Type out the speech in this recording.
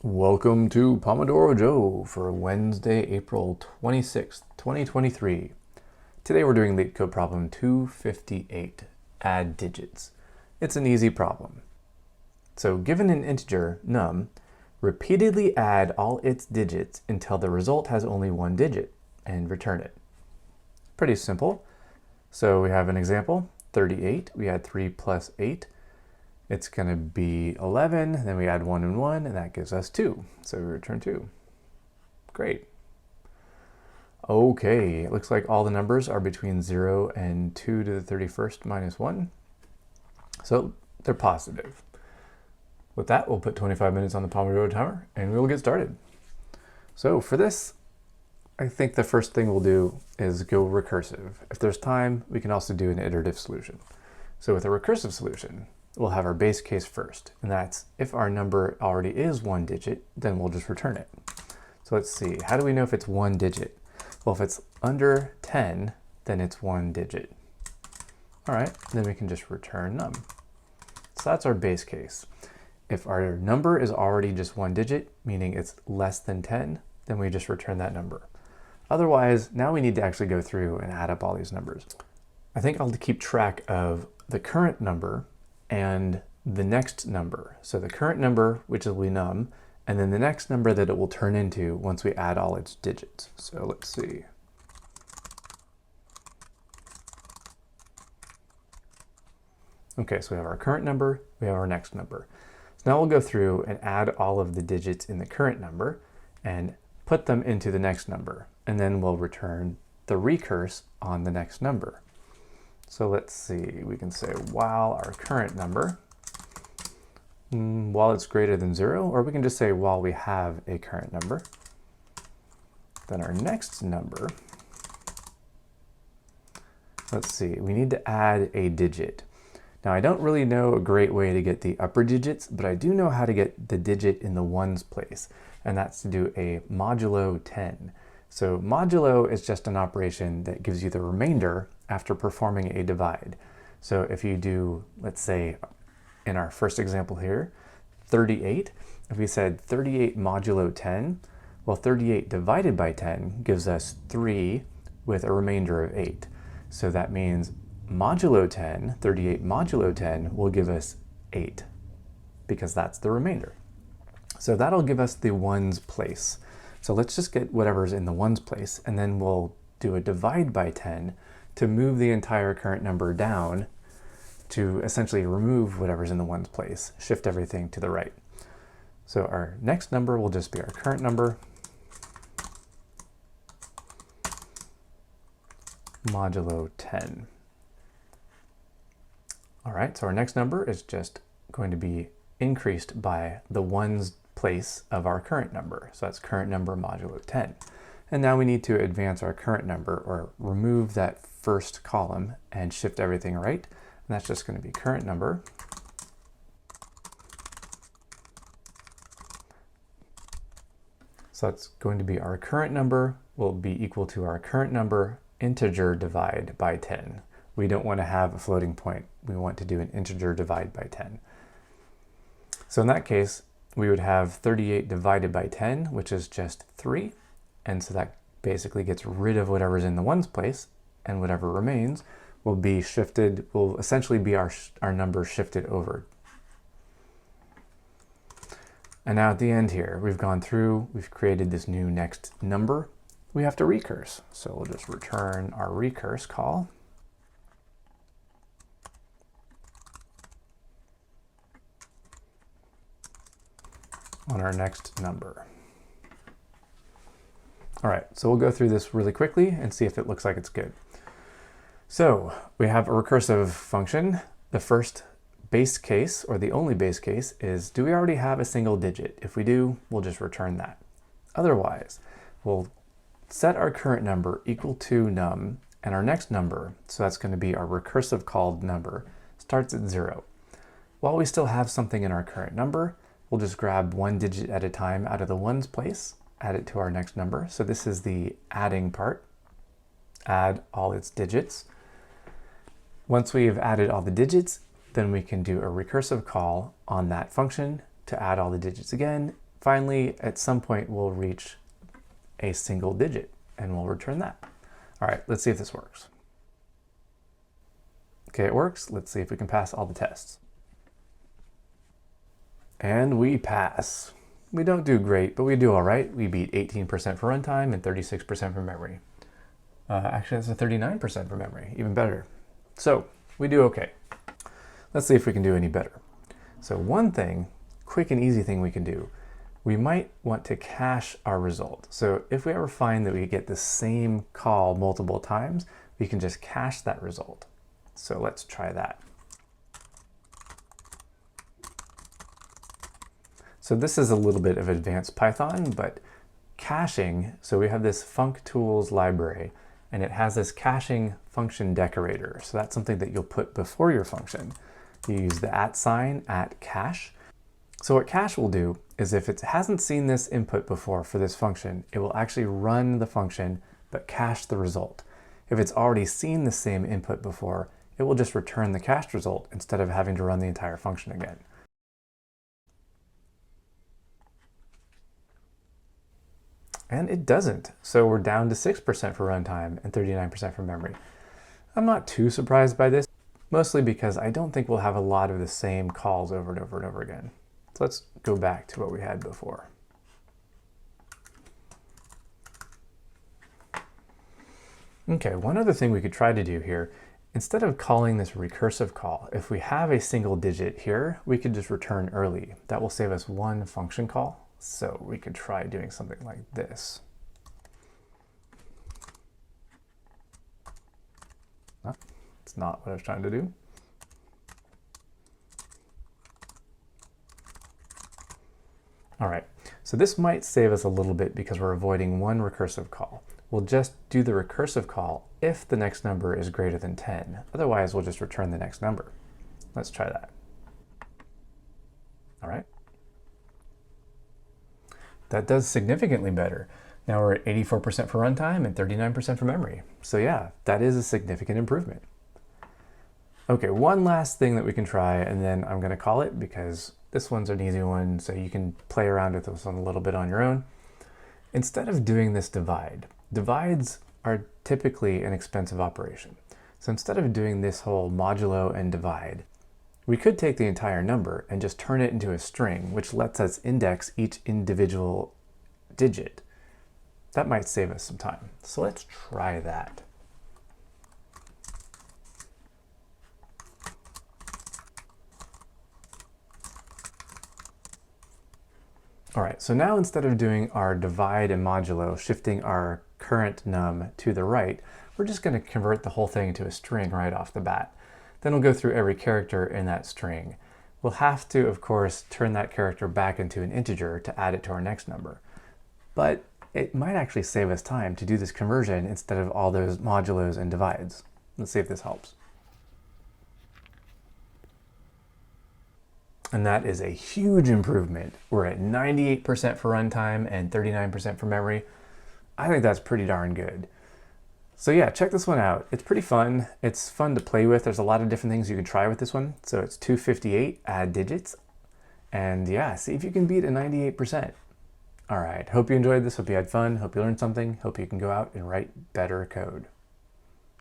Welcome to Pomodoro Joe for Wednesday, April 26th, 2023. Today we're doing LeetCode problem 258, add digits. It's an easy problem. So given an integer, num, repeatedly add all its digits until the result has only one digit and return it. Pretty simple. So we have an example, 38, we add 3 plus 8. It's going to be 11, then we add 1 and 1, and that gives us 2. So we return 2. Great. Okay, it looks like all the numbers are between 0 and 2 to the 31st minus 1. So they're positive. With that, we'll put 25 minutes on the Pomodoro timer, and we'll get started. So for this, I think the first thing we'll do is go recursive. If there's time, we can also do an iterative solution. So with a recursive solution, we'll have our base case first, and that's if our number already is one digit, then we'll just return it. So let's see, how do we know if it's one digit? Well, if it's under 10, then it's one digit. All right, then we can just return num. So that's our base case. If our number is already just one digit, meaning it's less than 10, then we just return that number. Otherwise, now we need to actually go through and add up all these numbers. I think I'll keep track of the current number and the next number. So the current number, which will be num, and then the next number that it will turn into once we add all its digits. So let's see. Okay, so we have our current number, we have our next number. So now we'll go through and add all of the digits in the current number and put them into the next number, and then we'll return the recurse on the next number. So let's see, we can say while our current number, while it's greater than 0, or we can just say while we have a current number. Then our next number, let's see, we need to add a digit. Now I don't really know a great way to get the upper digits, but I do know how to get the digit in the ones place, and that's to do a modulo 10. So modulo is just an operation that gives you the remainder after performing a divide. So if you do, let's say, in our first example here, 38, if we said 38 modulo 10, well, 38 divided by 10 gives us 3 with a remainder of 8. So that means modulo 10, 38 modulo 10 will give us 8 because that's the remainder. So that'll give us the ones place. So let's just get whatever's in the ones place, and then we'll do a divide by 10 to move the entire current number down to essentially remove whatever's in the ones place, shift everything to the right. So our next number will just be our current number modulo 10. All right, so our next number is just going to be increased by the ones place of our current number. So that's current number modulo 10. And now we need to advance our current number, or remove that first column and shift everything right. And that's just going to be current number so that's going to be our current number will be equal to our current number integer divide by 10. We don't want to have a floating point. We want to do an integer divide by 10. So in that case, we would have 38 divided by 10, which is just 3. And so that basically gets rid of whatever's in the ones place, and whatever remains will be shifted, will essentially be our number shifted over. And now at the end here, we've gone through, we've created this new next number. We have to recurse. So we'll just return our recurse call. On our next number. All right, so we'll go through this really quickly and see if it looks like it's good. So we have a recursive function. The first base case, or the only base case, is do we already have a single digit? If we do, we'll just return that. Otherwise, we'll set our current number equal to num, and our next number, so that's going to be our recursive called number, starts at 0. While we still have something in our current number, we'll just grab one digit at a time out of the ones place, add it to our next number. So this is the adding part. Add all its digits. Once we've added all the digits, then we can do a recursive call on that function to add all the digits again, finally, at some point, we'll reach a single digit and we'll return that. All right, let's see if this works. Okay, it works. Let's see if we can pass all the tests. And we pass. We don't do great, but we do all right. We beat 18% for runtime and 36% for memory. Actually, that's a 39% for memory, even better. So we do okay. Let's see if we can do any better. So one thing, quick and easy thing we can do, we might want to cache our result. So if we ever find that we get the same call multiple times, we can just cache that result. So let's try that. So this is a little bit of advanced Python, but caching, so we have this functools library, and it has this caching function decorator. So that's something that you'll put before your function. You use the @cache. So what cache will do is if it hasn't seen this input before for this function, it will actually run the function, but cache the result. If it's already seen the same input before, it will just return the cached result instead of having to run the entire function again. And it doesn't. So we're down to 6% for runtime and 39% for memory. I'm not too surprised by this, mostly because I don't think we'll have a lot of the same calls over and over and over again. So let's go back to what we had before. Okay, one other thing we could try to do here, instead of calling this recursive call, if we have a single digit here, we could just return early. That will save us one function call. So we could try doing something like this. It's not what I was trying to do. All right, so this might save us a little bit because we're avoiding one recursive call. We'll just do the recursive call if the next number is greater than 10. Otherwise, we'll just return the next number. Let's try that. All right. That does significantly better. Now we're at 84% for runtime and 39% for memory. So yeah, that is a significant improvement. Okay, one last thing that we can try, and then I'm going to call it because this one's an easy one, so you can play around with this one a little bit on your own. Instead of doing this divide, divides are typically an expensive operation. So instead of doing this whole modulo and divide, we could take the entire number and just turn it into a string, which lets us index each individual digit. That might save us some time. So let's try that. All right, so now instead of doing our divide and modulo, shifting our current num to the right, we're just going to convert the whole thing into a string right off the bat. Then we'll go through every character in that string. We'll have to, of course, turn that character back into an integer to add it to our next number. But it might actually save us time to do this conversion instead of all those modulos and divides. Let's see if this helps. And that is a huge improvement. We're at 98% for runtime and 39% for memory. I think that's pretty darn good. So yeah, check this one out. It's pretty fun. It's fun to play with. There's a lot of different things you can try with this one. So it's 258, add digits. And yeah, see if you can beat a 98%. All right, hope you enjoyed this. Hope you had fun. Hope you learned something. Hope you can go out and write better code.